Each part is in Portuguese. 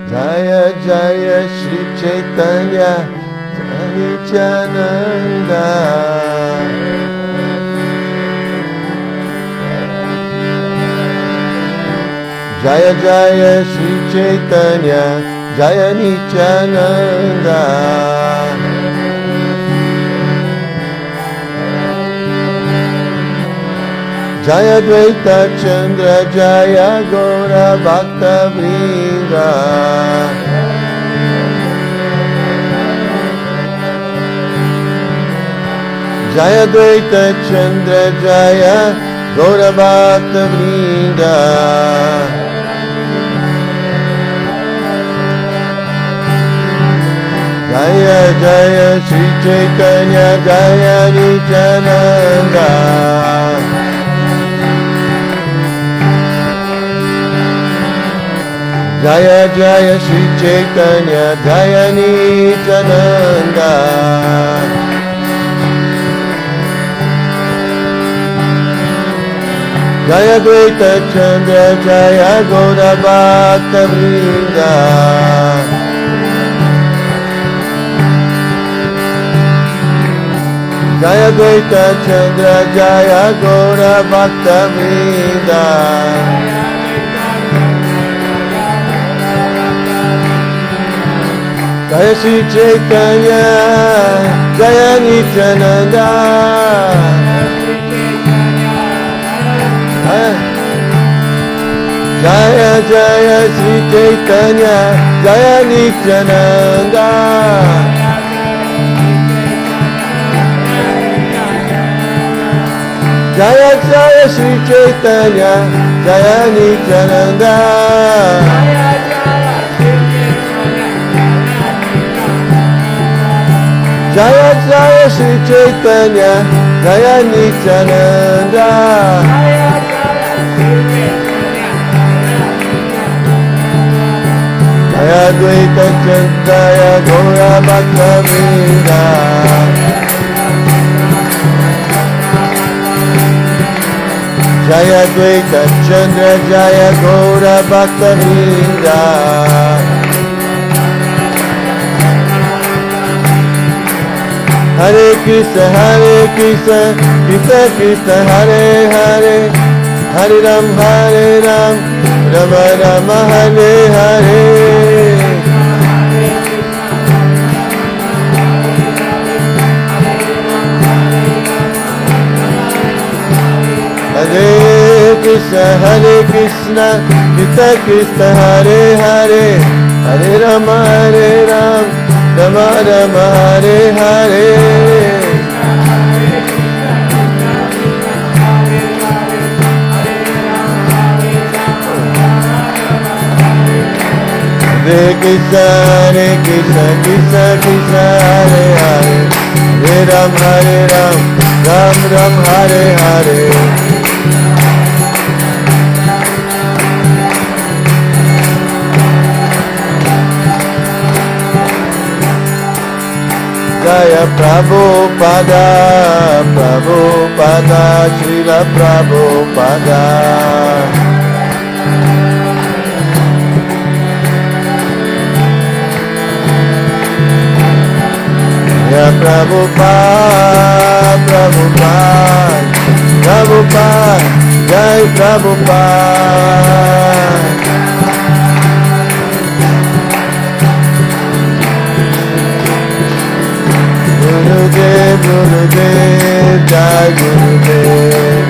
Jaya Jaya Shri Chaitanya Nityananda. Jaya Jaya Shri Chaitanya Jaya Nityananda. Jaya Dvaita Chandra Jaya Gaura Bhakta Vrinda. Jaya Dvaita Chandra Jaya Gaura Bhakta Vrinda. Jaya Jaya Shri Chaitanya Jaya Nityananda. Jaya Jaya Shri Chaitanya Jaya Nityananda. Jaya Dvaita Chandra Jaya Gaura Bhakta Vrinda. Jaya Dvaita Chandra Jaya Gaura Bhakta Vrinda. Jaya Shri Chaitanya Jaya Nityananda. Jaya Jaya Shri Chaitanya Jaya Nityananda. Jaya Jaya Shri Chaitanya Jaya Nityananda. Jaya Jaya Shri Chaitanya Jaya Nityananda. Jaya Dvaita Chandra Gaura Bhakta Vrinda. Jaya Dvaita Chandra Jaya Gaura Bhakta Vrinda. Hare Krishna, Krishna Krishna, Hare Hare, Hare Ram, Rama Rama, Hare Hare. Hare Krishna, Krishna Krishna, Hare Hare, Hare Rama, Rama Rama, Hare Hare. Hare Krishna, Krishna Krishna, Hare Hare, Hare Ram, Ram Ram, Hare Hare. Jaya Prabhupada, Prabhupada, Srila Prabhupada. Jaya Prabhupada, Prabhupada, Prabhupada, Jai Prabhupada. Gurudev, Gurudev, Jai Gurudev.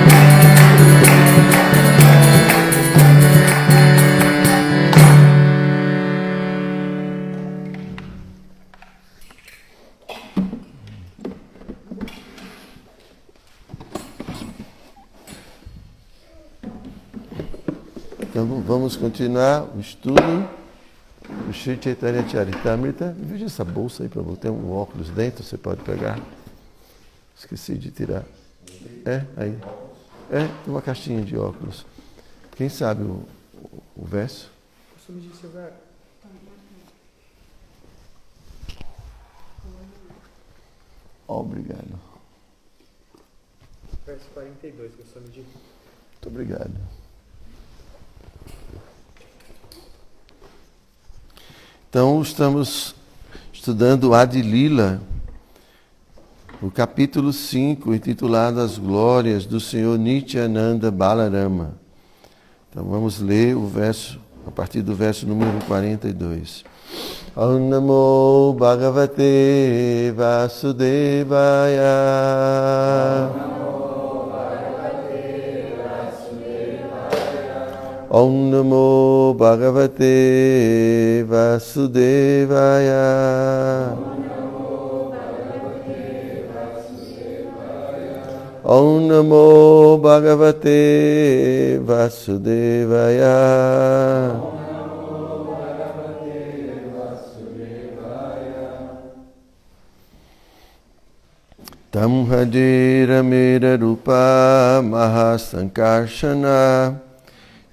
Então vamos continuar o estudo do Shri Chaitanya Charitamrita. Veja essa bolsa aí para você. Tem um óculos dentro, você pode pegar. Esqueci de tirar. Aí. Tem uma caixinha de óculos. Quem sabe o verso? Obrigado. Verso 42, que eu só me digo. Muito obrigado. Então, estamos estudando Adi Lila, o capítulo 5, intitulado As Glórias do Senhor Nityananda Balarama. Então, vamos ler o verso, a partir do verso número 42. Om Namo Bhagavate Vasudevaya. Om Namo Bhagavate Vasudevaya. Om Namo Bhagavate Vasudevaya. Tam Hajera Mera Rupa Mahasankarshana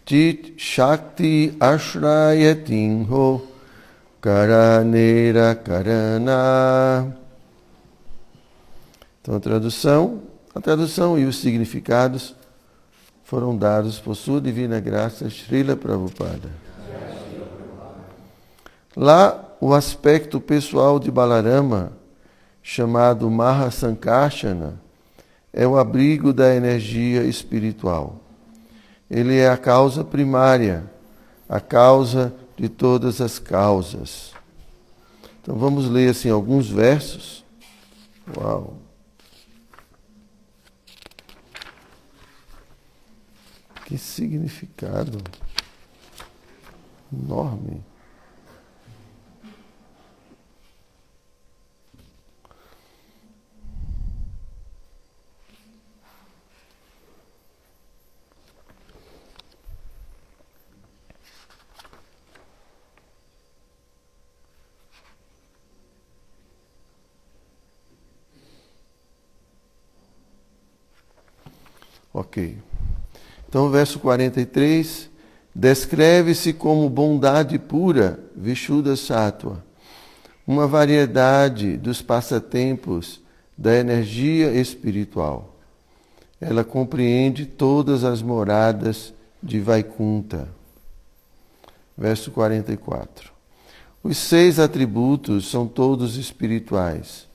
Chit Shakti Ashrayatinho Karanera Karana. Então, a tradução e os significados foram dados por sua divina graça Srila Prabhupada. Lá, o aspecto pessoal de Balarama, chamado Mahasankarshana, é o abrigo da energia espiritual. Ele é a causa primária, a causa de todas as causas. Então vamos ler assim alguns versos. Uau! Que significado enorme! Ok. Então, verso 43, descreve-se como bondade pura, Vishuddha Sattva, uma variedade dos passatempos da energia espiritual. Ela compreende todas as moradas de Vaikunta. Verso 44. Os 6 atributos são todos espirituais.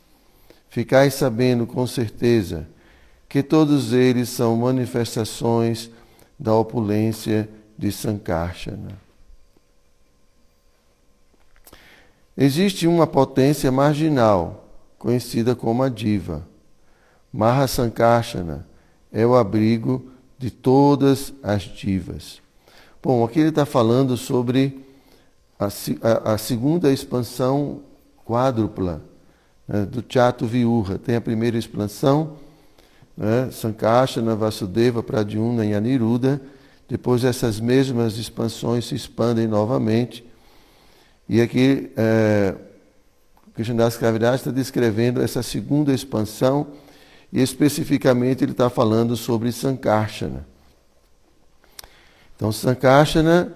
Ficai sabendo com certeza que todos eles são manifestações da opulência de Sankarshana. Existe uma potência marginal, conhecida como a Diva. Mahasankarshana é o abrigo de todas as divas. Bom, aqui ele está falando sobre a segunda expansão quádrupla, né, do Chatu Viurra. Tem a primeira expansão, Sankarshana, Vasudeva, Pradyumna e Aniruddha. Depois essas mesmas expansões se expandem novamente. E aqui Krishnadas Kaviraj está descrevendo essa segunda expansão e especificamente ele está falando sobre Sankarshana. Então Sankarshana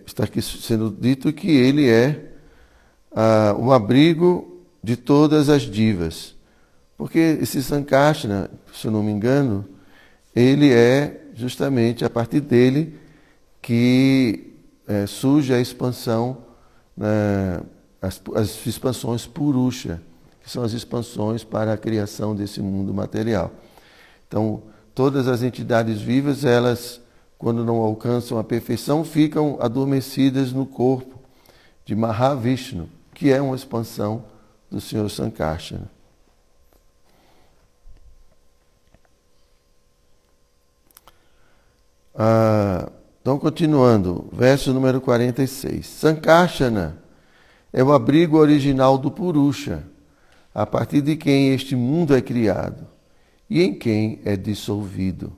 está aqui sendo dito que ele é o abrigo de todas as divas. Porque esse Sankarshana, se eu não me engano, ele é justamente a partir dele que surge a expansão, as expansões Purusha, que são as expansões para a criação desse mundo material. Então, todas as entidades vivas, elas, quando não alcançam a perfeição, ficam adormecidas no corpo de Mahavishnu, que é uma expansão do Senhor Sankarshana. Então, continuando, verso número 46. Sankarshana é o abrigo original do Purusha, a partir de quem este mundo é criado e em quem é dissolvido.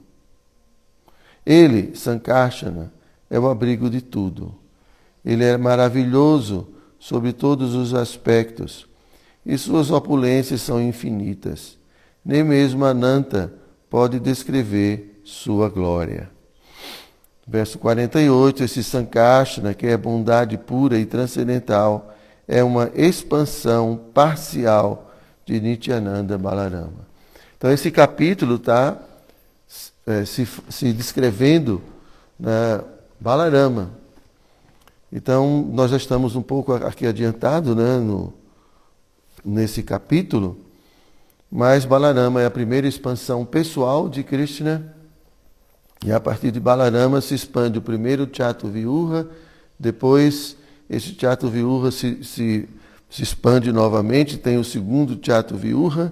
Ele, Sankarshana, é o abrigo de tudo. Ele é maravilhoso sob todos os aspectos e suas opulências são infinitas. Nem mesmo Ananta pode descrever sua glória. Verso 48, esse Sankarshana, que é bondade pura e transcendental, é uma expansão parcial de Nityananda Balarama. Então esse capítulo está se descrevendo Balarama. Então, nós já estamos um pouco aqui adiantado, né, nesse capítulo, mas Balarama é a primeira expansão pessoal de Krishna, e a partir de Balarama se expande o primeiro Chatuvyuha, depois esse Chatuvyuha se expande novamente, tem o segundo Chatuvyuha,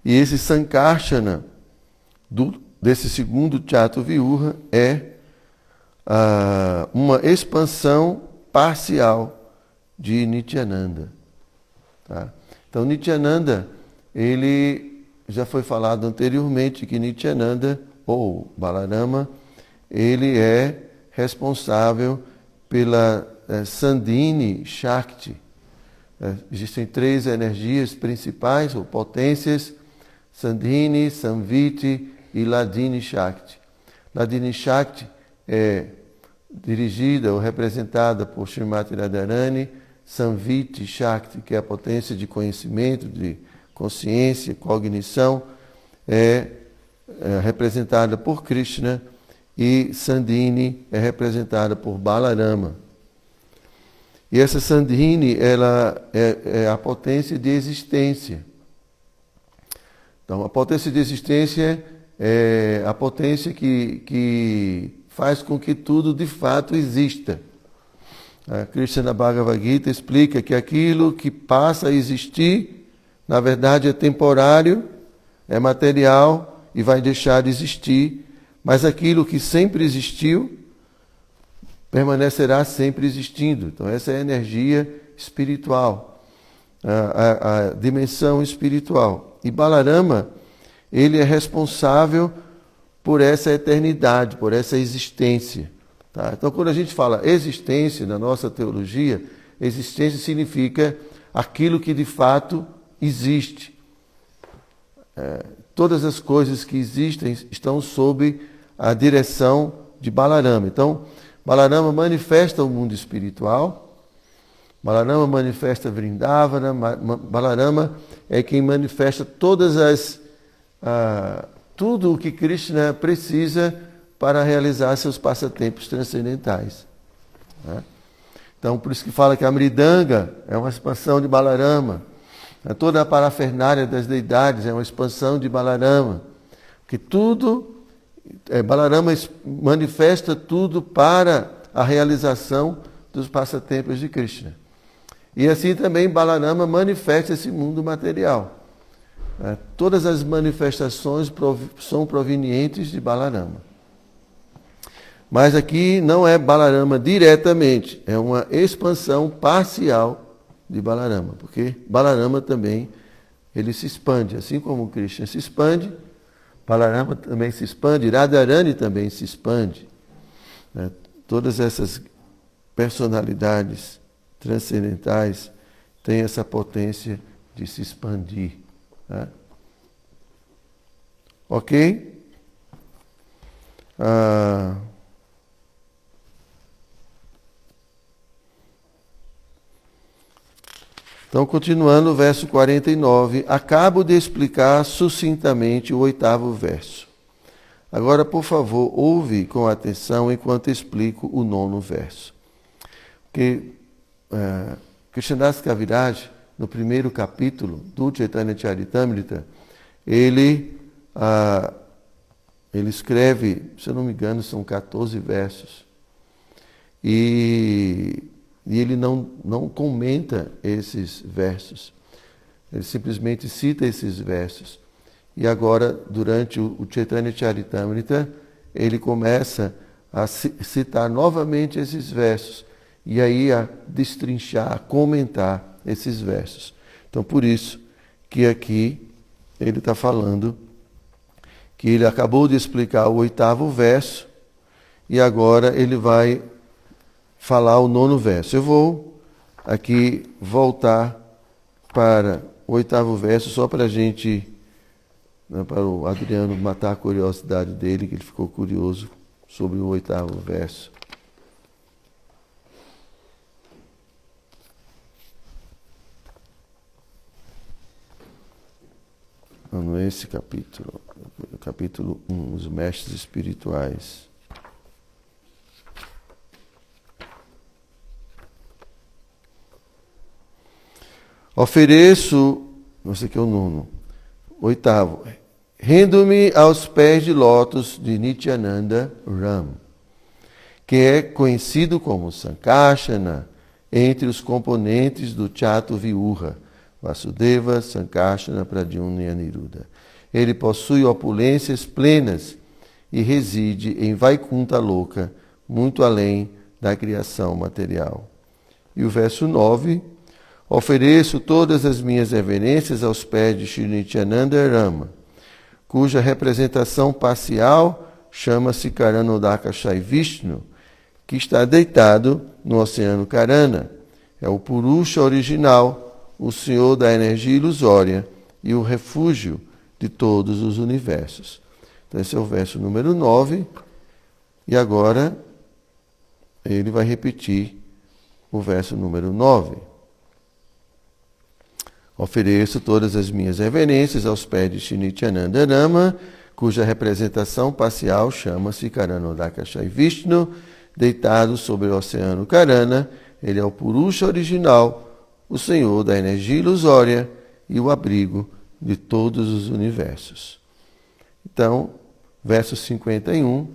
e esse Sankarshana desse segundo Chatuvyuha é uma expansão parcial de Nityananda. Tá? Então, Nityananda, ele já foi falado anteriormente que Nityananda, ou Balarama, ele é responsável pela Sandhini Shakti. Existem 3 energias principais, ou potências, Sandhini, Samviti e Ladini Shakti. Ladini Shakti é dirigida ou representada por Srimati Radharani, Samviti Shakti, que é a potência de conhecimento, de consciência, cognição, é representada por Krishna, e Sandhini é representada por Balarama. E essa Sandhini, ela é a potência de existência. Então, a potência de existência é a potência que faz com que tudo de fato exista. A Krishna Bhagavad Gita explica que aquilo que passa a existir, na verdade é temporário, é material e vai deixar de existir, mas aquilo que sempre existiu permanecerá sempre existindo. Então essa é a energia espiritual, a dimensão espiritual. E Balarama, ele é responsável por essa eternidade, por essa existência. Tá? Então, quando a gente fala existência na nossa teologia, existência significa aquilo que de fato existe. Todas as coisas que existem estão sob a direção de Balarama. Então, Balarama manifesta o mundo espiritual, Balarama manifesta Vrindavana, Balarama é quem manifesta tudo o que Krishna precisa para realizar seus passatempos transcendentais. Né? Então, por isso que fala que a Mridanga é uma expansão de Balarama. Toda a parafernália das deidades é uma expansão de Balarama. Porque Balarama manifesta tudo para a realização dos passatempos de Krishna. E assim também Balarama manifesta esse mundo material. Todas as manifestações são provenientes de Balarama. Mas aqui não é Balarama diretamente, é uma expansão parcial de Balarama, porque Balarama também ele se expande, assim como Krishna se expande, Balarama também se expande, Radharani também se expande. Todas essas personalidades transcendentais têm essa potência de se expandir. Tá? Ok? Então, continuando o verso 49, acabo de explicar sucintamente o 8º verso. Agora, por favor, ouve com atenção enquanto explico o 9º verso. Porque Krishnadas Kaviraj, no primeiro capítulo do Chaitanya Charitamrita, ele escreve, se eu não me engano, são 14 versos. E ele não comenta esses versos. Ele simplesmente cita esses versos. E agora, durante o Chaitanya Charitamrita, ele começa a citar novamente esses versos. E aí a destrinchar, a comentar esses versos. Então, por isso que aqui ele está falando que ele acabou de explicar o 8º verso e agora ele vai falar o 9º verso. Eu vou aqui voltar para o 8º verso só para a gente, para o Adriano matar a curiosidade dele, que ele ficou curioso sobre o 8º verso. Não é esse capítulo, capítulo 1, os mestres espirituais. Ofereço, não sei que é o nono, 8º, rendo-me aos pés de lótus de Nityananda Ram, que é conhecido como Sankarsana entre os componentes do Chatu Viurra, Vasudeva, Sankarsana, Pradyumna e Aniruddha. Ele possui opulências plenas e reside em Vaikunta Loka, muito além da criação material. E o verso 9, ofereço todas as minhas reverências aos pés de Shri Nityananda Rama, cuja representação parcial chama-se Karanodaka Shai Vishnu, que está deitado no Oceano Karana. É o Purusha original, o Senhor da energia ilusória e o refúgio de todos os universos. Então esse é o verso número 9, e agora ele vai repetir o verso número 9. Ofereço todas as minhas reverências aos pés de Shri Nityananda Rama, cuja representação parcial chama-se Karanodaka Shai Vishnu, deitado sobre o Oceano Karana. Ele é o Purusha original, o Senhor da energia ilusória e o abrigo de todos os universos. Então, verso 51,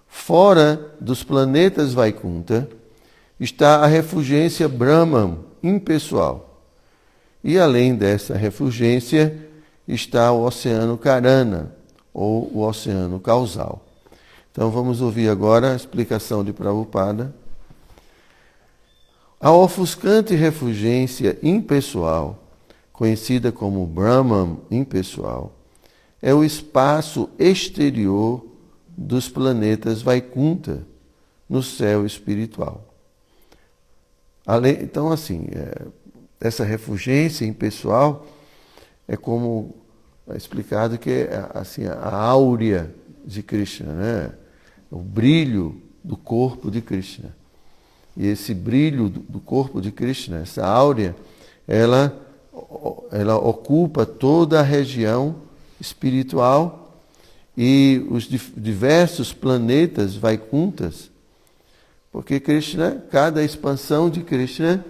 fora dos planetas Vaikunta está a refulgência Brahman impessoal. E além dessa refulgência está o Oceano Karana, ou o Oceano Causal. Então vamos ouvir agora a explicação de Prabhupada. A ofuscante refulgência impessoal, conhecida como Brahman impessoal, é o espaço exterior dos planetas Vaikunta, no céu espiritual. Então, assim, essa refulgência impessoal é como é explicado que é assim, a áurea de Krishna, né? O brilho do corpo de Krishna. E esse brilho do corpo de Krishna, essa áurea, ela ocupa toda a região espiritual e os diversos planetas Vaikuntas, porque Krishna, cada expansão de Krishna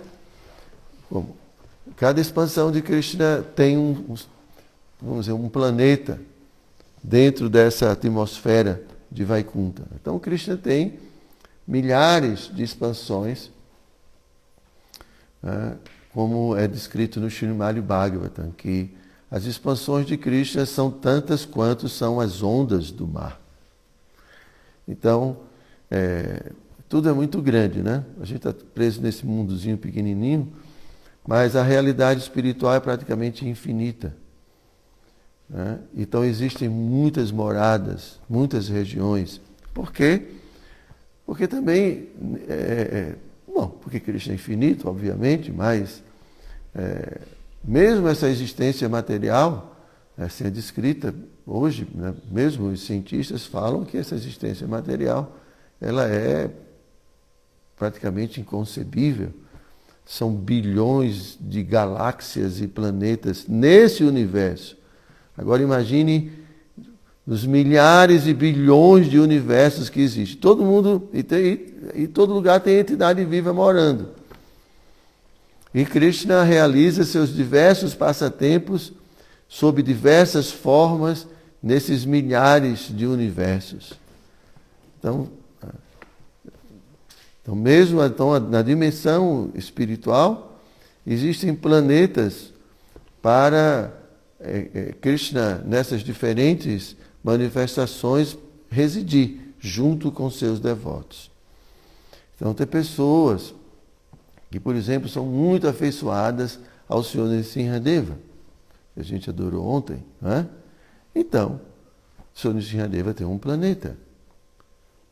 tem vamos dizer, um planeta dentro dessa atmosfera de Vaikunta. Então Krishna tem milhares de expansões, né, como é descrito no Srimad Bhagavatam, que as expansões de Krishna são tantas quanto são as ondas do mar. Então, tudo é muito grande, né? A gente está preso nesse mundozinho pequenininho, mas a realidade espiritual é praticamente infinita, né? Então existem muitas moradas, muitas regiões. Por quê? Porque também, porque Krishna é infinito, obviamente, mas mesmo essa existência material, assim é descrita hoje, né? Mesmo os cientistas falam que essa existência material ela é praticamente inconcebível. São bilhões de galáxias e planetas nesse universo. Agora imagine os milhares e bilhões de universos que existem. Todo mundo, e todo lugar tem entidade viva morando. E Krishna realiza seus diversos passatempos sob diversas formas nesses milhares de universos. Então mesmo na dimensão espiritual, existem planetas para Krishna, nessas diferentes manifestações, residir junto com seus devotos. Então tem pessoas que, por exemplo, são muito afeiçoadas ao Senhor Nrsimhadeva, que a gente adorou ontem, né? Então, o Senhor Nrsimhadeva tem um planeta.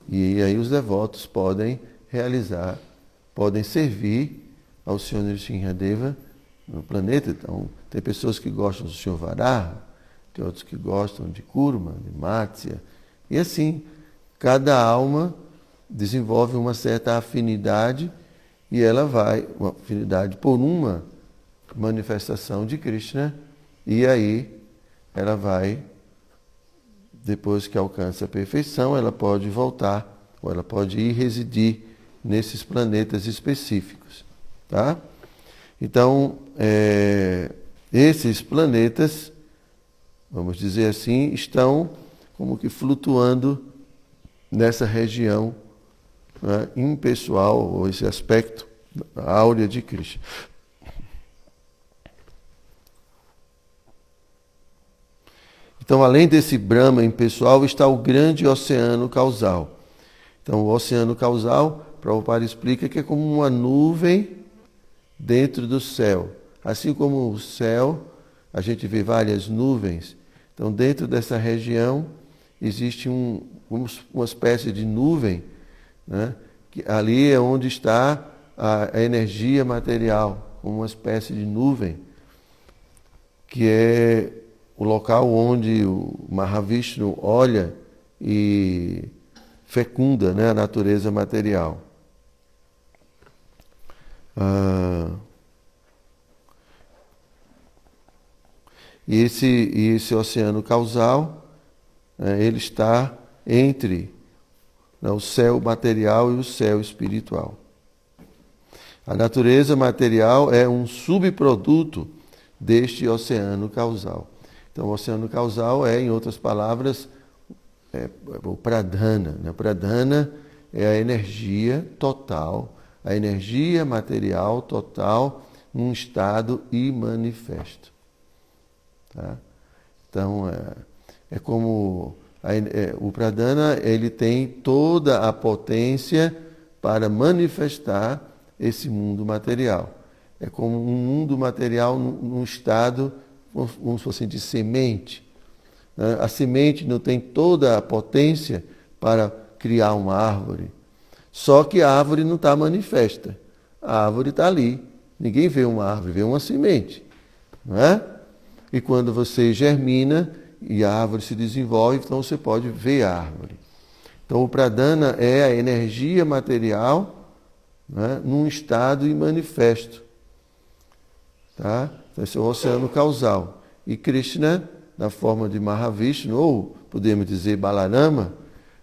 E aí os devotos podem servir ao Senhor Nrsimhadeva no planeta. Então, tem pessoas que gostam do Senhor Varaha, tem outros que gostam de Kurma, de Matsya. E assim, cada alma desenvolve uma certa afinidade e uma afinidade por uma manifestação de Krishna, e aí ela vai, depois que alcança a perfeição, ela pode voltar, ou ela pode ir residir nesses planetas específicos, tá? Então, esses planetas, vamos dizer assim, estão como que flutuando nessa região, né, impessoal, ou esse aspecto áurea de Krishna. Então, além desse Brahma impessoal, está o grande oceano causal. Então, o oceano causal, Prabhupada explica que é como uma nuvem dentro do céu. Assim como o céu, a gente vê várias nuvens. Então, dentro dessa região, existe uma espécie de nuvem, né? Que ali é onde está a energia material, como uma espécie de nuvem, que é o local onde o Mahavishnu olha e fecunda, né, a natureza material. E esse oceano causal, ele está entre, né, o céu material e o céu espiritual. A natureza material é um subproduto deste oceano causal. Então, o oceano causal é, em outras palavras, o pradhana. Né? Pradhana é a energia total, a energia material total num estado imanifesto. Tá? Então, é como o pradhana, ele tem toda a potência para manifestar esse mundo material. É como um mundo material num estado, vamos dizer assim, de semente. A semente não tem toda a potência para criar uma árvore. Só que a árvore não está manifesta. A árvore está ali. Ninguém vê uma árvore, vê uma semente. Não é? E quando você germina e a árvore se desenvolve, então você pode ver a árvore. Então o pradhana é a energia material, né, num estado imanifesto. Tá? Então esse é o oceano causal. E Krishna, na forma de Mahavishnu, ou podemos dizer Balarama,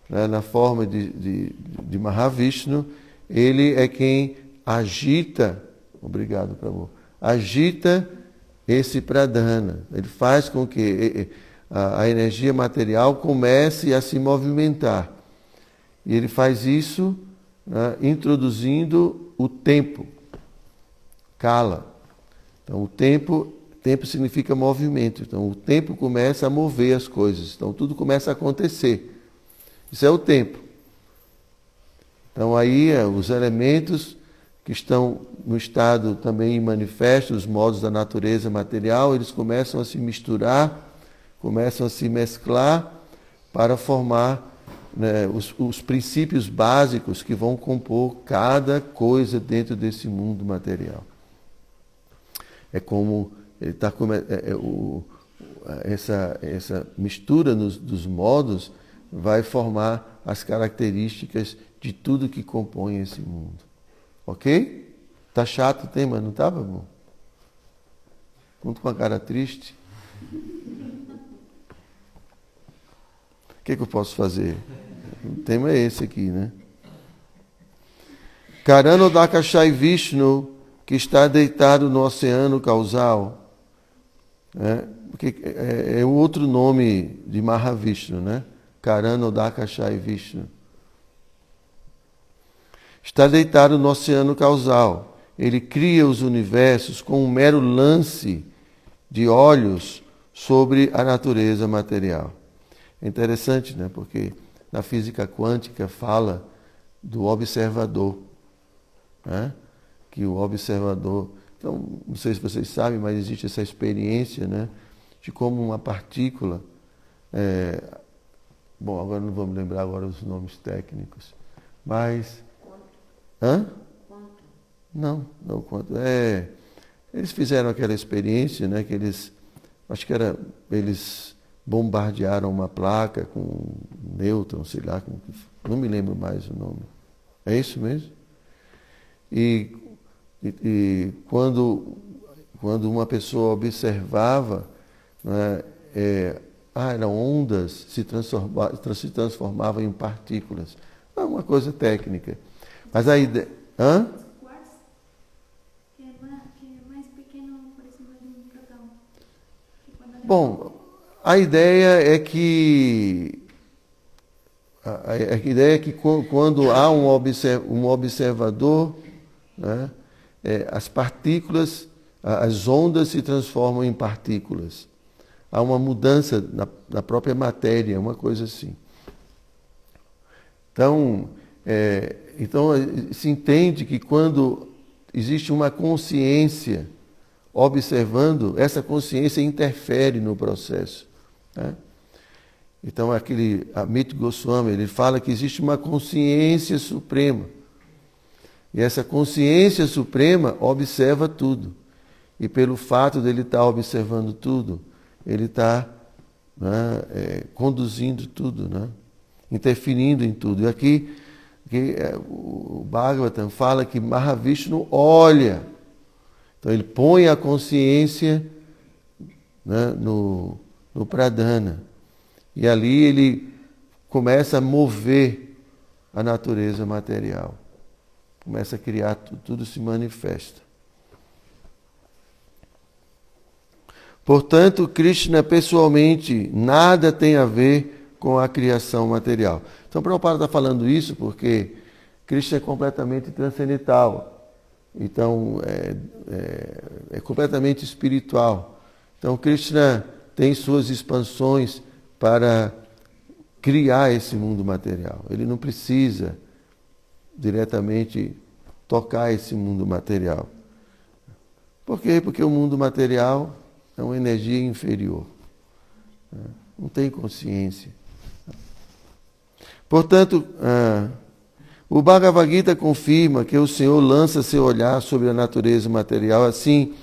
né, na forma de Mahavishnu, ele é quem agita, obrigado, Prabhu, agita esse pradhana. Ele faz com que a energia material comece a se movimentar. E ele faz isso, né, introduzindo o tempo, kala. Então, o tempo significa movimento. Então, o tempo começa a mover as coisas. Então, tudo começa a acontecer. Isso é o tempo. Então, aí, os elementos que estão no estado também manifesto, os modos da natureza material, eles começam a se misturar, começam a se mesclar para formar, né, os princípios básicos que vão compor cada coisa dentro desse mundo material. É como ele está essa mistura dos modos vai formar as características de tudo que compõe esse mundo. Ok? Tá chato o tema, não tá, Babu? Junto com a cara triste. O que eu posso fazer? O tema é esse aqui, né? Karanodakashai Vishnu, que está deitado no oceano causal, porque é outro nome de Mahavishnu, né? Karanodakashai Vishnu. Está deitado no oceano causal. Ele cria os universos com um mero lance de olhos sobre a natureza material. É interessante, né? Porque na física quântica fala do observador, né? Que o observador... Então, não sei se vocês sabem, mas existe essa experiência, né, de como uma partícula... Bom, agora não vou me lembrar agora os nomes técnicos, mas... Hã? Não quanto. Eles fizeram aquela experiência, né, que eles bombardearam uma placa com nêutron, sei lá, não me lembro mais o nome. É isso mesmo? E quando uma pessoa observava, né, eram ondas, se transformavam em partículas. É uma coisa técnica. Mas a ideia... Hã? Bom, a ideia é que quando há um observador, né, as partículas, as ondas se transformam em partículas. Há uma mudança na própria matéria, uma coisa assim. Então se entende que quando existe uma consciência observando, essa consciência interfere no processo, né? Então, Amit Goswami, ele fala que existe uma consciência suprema. E essa consciência suprema observa tudo. E pelo fato dele estar observando tudo, ele está, né, conduzindo tudo, né? Interferindo em tudo. E aqui o Bhagavatam fala que Mahavishnu olha. Então ele põe a consciência, né, no Pradhana. E ali ele começa a mover a natureza material. Começa a criar, tudo se manifesta. Portanto, Krishna pessoalmente nada tem a ver com a criação material. Então, Prabhupada está falando isso porque Krishna é completamente transcendental. Então, é completamente espiritual. Então, Krishna tem suas expansões para criar esse mundo material. Ele não precisa diretamente tocar esse mundo material. Por quê? Porque o mundo material é uma energia inferior. Não tem consciência. Portanto, o Bhagavad Gita confirma que o Senhor lança seu olhar sobre a natureza material, assim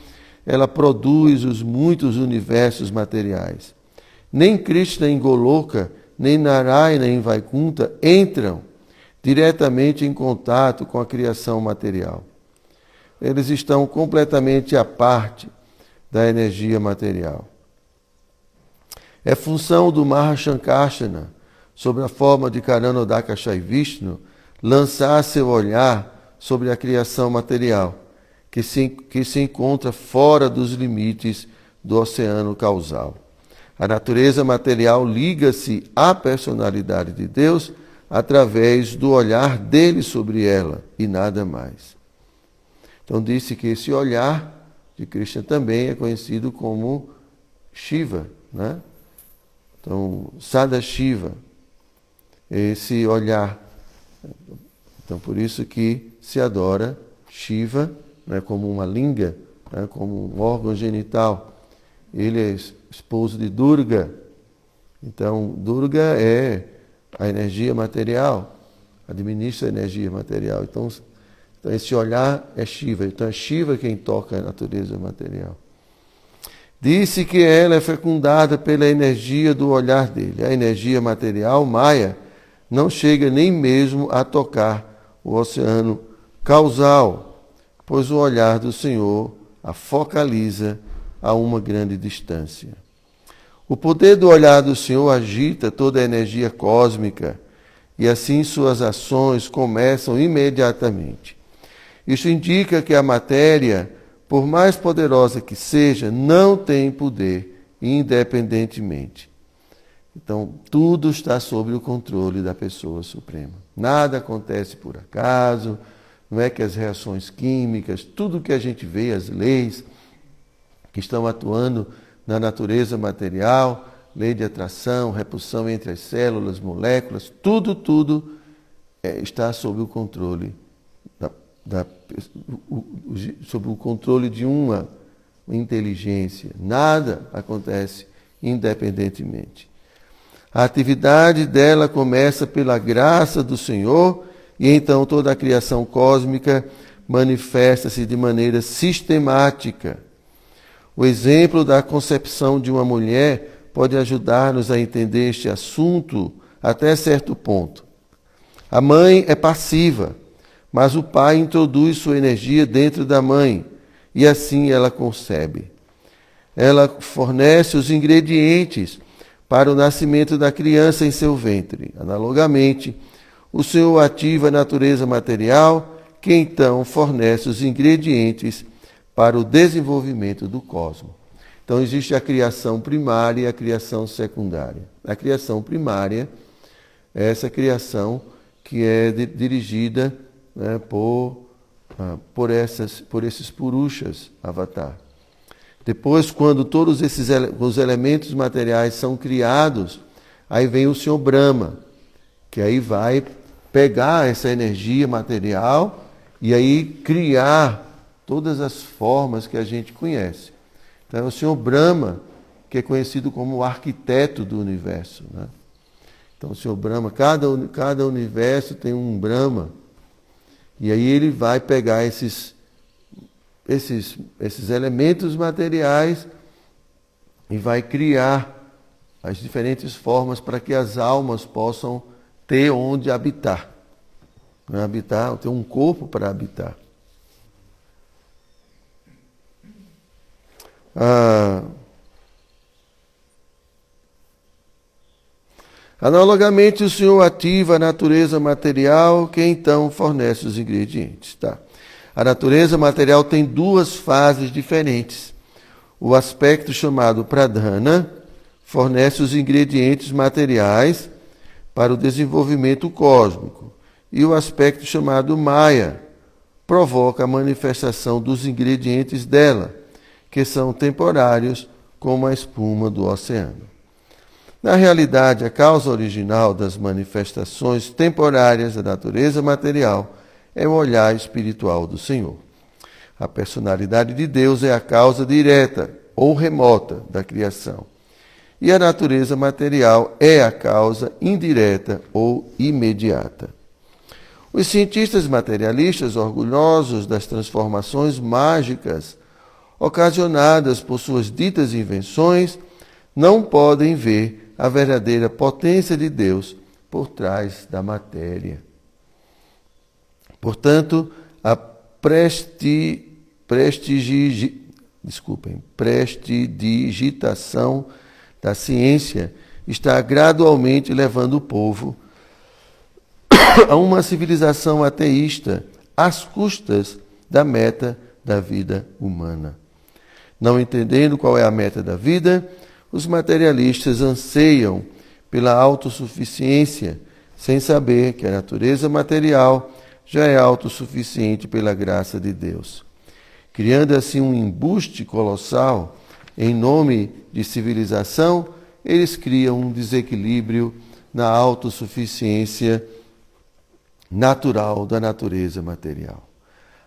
ela produz os muitos universos materiais. Nem Krishna em Goloka, nem Narayana em Vaikunta entram diretamente em contato com a criação material. Eles estão completamente à parte da energia material. É função do Mahashankarshana, sob a forma de Karanodakashayi Vishnu, lançar seu olhar sobre a criação material, que se encontra fora dos limites do oceano causal. A natureza material liga-se à personalidade de Deus através do olhar dele sobre ela e nada mais. Então disse que esse olhar de Krishna também é conhecido como Shiva, né? Então, Sadashiva, esse olhar. Então, por isso que se adora Shiva, né, como uma linga, né, como um órgão genital. Ele é esposo de Durga. Então, Durga é a energia material, administra a energia material. Então, esse olhar é Shiva. Então, é Shiva quem toca a natureza material. Disse que ela é fecundada pela energia do olhar dele. A energia material, Maya, não chega nem mesmo a tocar o oceano causal, pois o olhar do Senhor a focaliza a uma grande distância. O poder do olhar do Senhor agita toda a energia cósmica e assim suas ações começam imediatamente. Isso indica que a matéria, por mais poderosa que seja, não tem poder independentemente. Então, tudo está sob o controle da pessoa suprema. Nada acontece por acaso, não é que as reações químicas, tudo que a gente vê, as leis que estão atuando na natureza material, lei de atração, repulsão entre as células, moléculas, tudo está sob o controle sob o controle de uma inteligência. Nada acontece independentemente. A atividade dela começa pela graça do Senhor e então toda a criação cósmica manifesta-se de maneira sistemática. O exemplo da concepção de uma mulher pode ajudar-nos a entender este assunto até certo ponto. A mãe é passiva, mas o pai introduz sua energia dentro da mãe e assim ela concebe. Ela fornece os ingredientes para o nascimento da criança em seu ventre. Analogamente, o Senhor ativa a natureza material, que então fornece os ingredientes para o desenvolvimento do cosmos. Então existe a criação primária e a criação secundária. A criação primária é essa criação que é dirigida, né, por esses purushas, avatar. Depois, quando todos os elementos materiais são criados, aí vem o Senhor Brahma, que aí vai pegar essa energia material e aí criar todas as formas que a gente conhece. Então é o Senhor Brahma, que é conhecido como o arquiteto do universo, né? Então o Senhor Brahma, cada universo tem um Brahma, e aí ele vai pegar esses elementos materiais e vai criar as diferentes formas para que as almas possam ter onde habitar. Não é habitar, ter um corpo para habitar. Analogamente, o Senhor ativa a natureza material, que então fornece os ingredientes. Tá? A natureza material tem duas fases diferentes. O aspecto chamado pradhana fornece os ingredientes materiais para o desenvolvimento cósmico. E o aspecto chamado maya provoca a manifestação dos ingredientes dela, que são temporários, como a espuma do oceano. Na realidade, a causa original das manifestações temporárias da natureza material é o olhar espiritual do Senhor. A personalidade de Deus é a causa direta ou remota da criação. E a natureza material é a causa indireta ou imediata. Os cientistas materialistas, orgulhosos das transformações mágicas ocasionadas por suas ditas invenções, não podem ver a verdadeira potência de Deus por trás da matéria. Portanto, a prestidigitação da ciência está gradualmente levando o povo a uma civilização ateísta às custas da meta da vida humana. Não entendendo qual é a meta da vida, os materialistas anseiam pela autossuficiência, sem saber que a natureza material já é autossuficiente pela graça de Deus. Criando assim um embuste colossal, em nome de civilização, eles criam um desequilíbrio na autossuficiência natural da natureza material.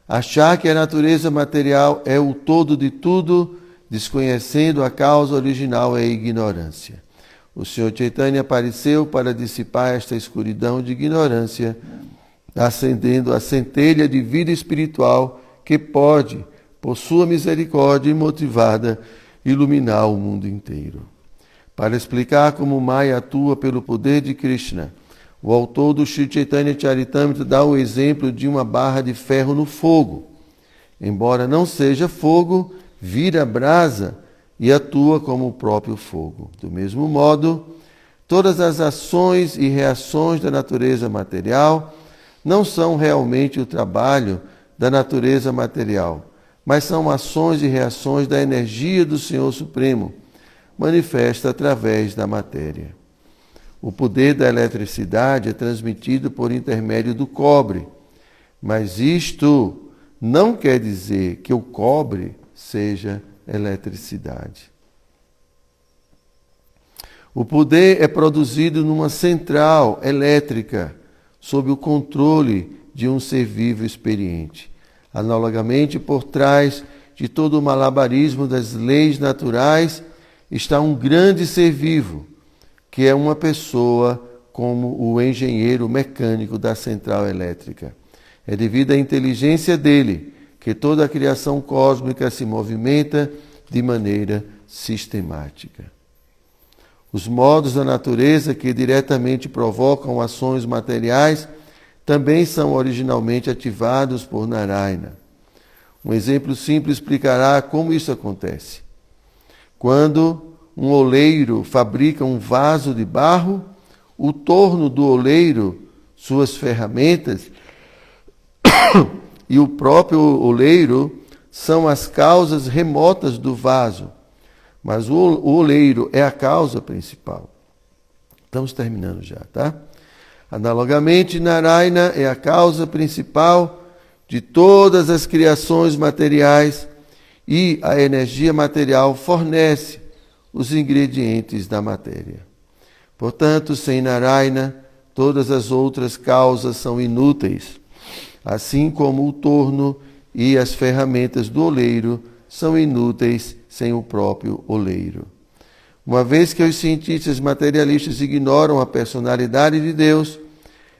Achar que a natureza material é o todo de tudo, desconhecendo a causa original, é ignorância. O Senhor Chaitanya apareceu para dissipar esta escuridão de ignorância, acendendo a centelha de vida espiritual que pode, por sua misericórdia imotivada, iluminar o mundo inteiro. Para explicar como Maya atua pelo poder de Krishna, o autor do Sri Chaitanya Charitamrita dá o exemplo de uma barra de ferro no fogo. Embora não seja fogo, vira brasa e atua como o próprio fogo. Do mesmo modo, todas as ações e reações da natureza material não são realmente o trabalho da natureza material, mas são ações e reações da energia do Senhor Supremo, manifesta através da matéria. O poder da eletricidade é transmitido por intermédio do cobre, mas isto não quer dizer que o cobre seja eletricidade. O poder é produzido numa central elétrica, sob o controle de um ser vivo experiente. Analogamente, por trás de todo o malabarismo das leis naturais, está um grande ser vivo, que é uma pessoa como o engenheiro mecânico da central elétrica. É devido à inteligência dele que toda a criação cósmica se movimenta de maneira sistemática. Os modos da natureza que diretamente provocam ações materiais também são originalmente ativados por Narayana. Um exemplo simples explicará como isso acontece. Quando um oleiro fabrica um vaso de barro, o torno do oleiro, suas ferramentas e o próprio oleiro são as causas remotas do vaso. Mas o oleiro é a causa principal. Estamos terminando já, tá? Analogamente, Narayana é a causa principal de todas as criações materiais e a energia material fornece os ingredientes da matéria. Portanto, sem Narayana, todas as outras causas são inúteis, assim como o torno e as ferramentas do oleiro são inúteis sem o próprio oleiro. Uma vez que os cientistas materialistas ignoram a personalidade de Deus,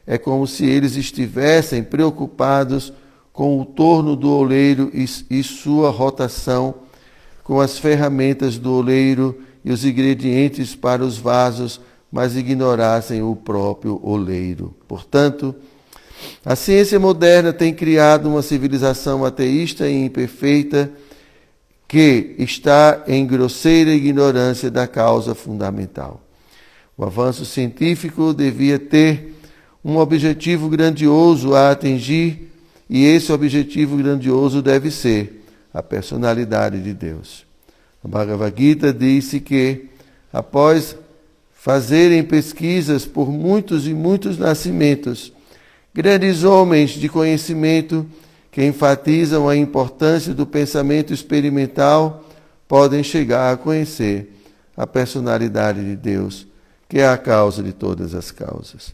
é como se eles estivessem preocupados com o torno do oleiro e sua rotação, com as ferramentas do oleiro e os ingredientes para os vasos, mas ignorassem o próprio oleiro. Portanto, a ciência moderna tem criado uma civilização ateísta e imperfeita que está em grosseira ignorância da causa fundamental. O avanço científico devia ter um objetivo grandioso a atingir, e esse objetivo grandioso deve ser a personalidade de Deus. A Bhagavad Gita disse que, após fazerem pesquisas por muitos e muitos nascimentos, grandes homens de conhecimento que enfatizam a importância do pensamento experimental podem chegar a conhecer a personalidade de Deus, que é a causa de todas as causas.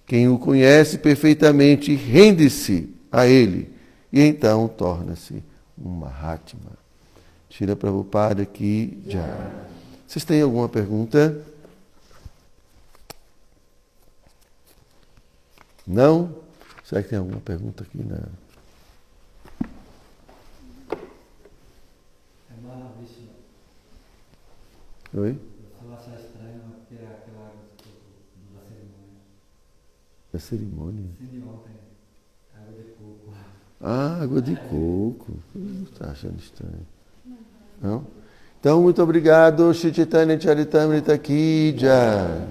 Quem o conhece perfeitamente rende-se a ele e então torna-se um Mahatma. Shila Prabhupada aqui já. Vocês têm alguma pergunta? Não? Será que tem alguma pergunta aqui na... Oi? Eu achar estranho tirar aquela água da cerimônia. Da cerimônia? Sim, de ontem. Água de coco. Ah, água de coco. Está achando estranho. Não? Então, muito obrigado. Shri Chaitanya Charitamrita Ki Jai.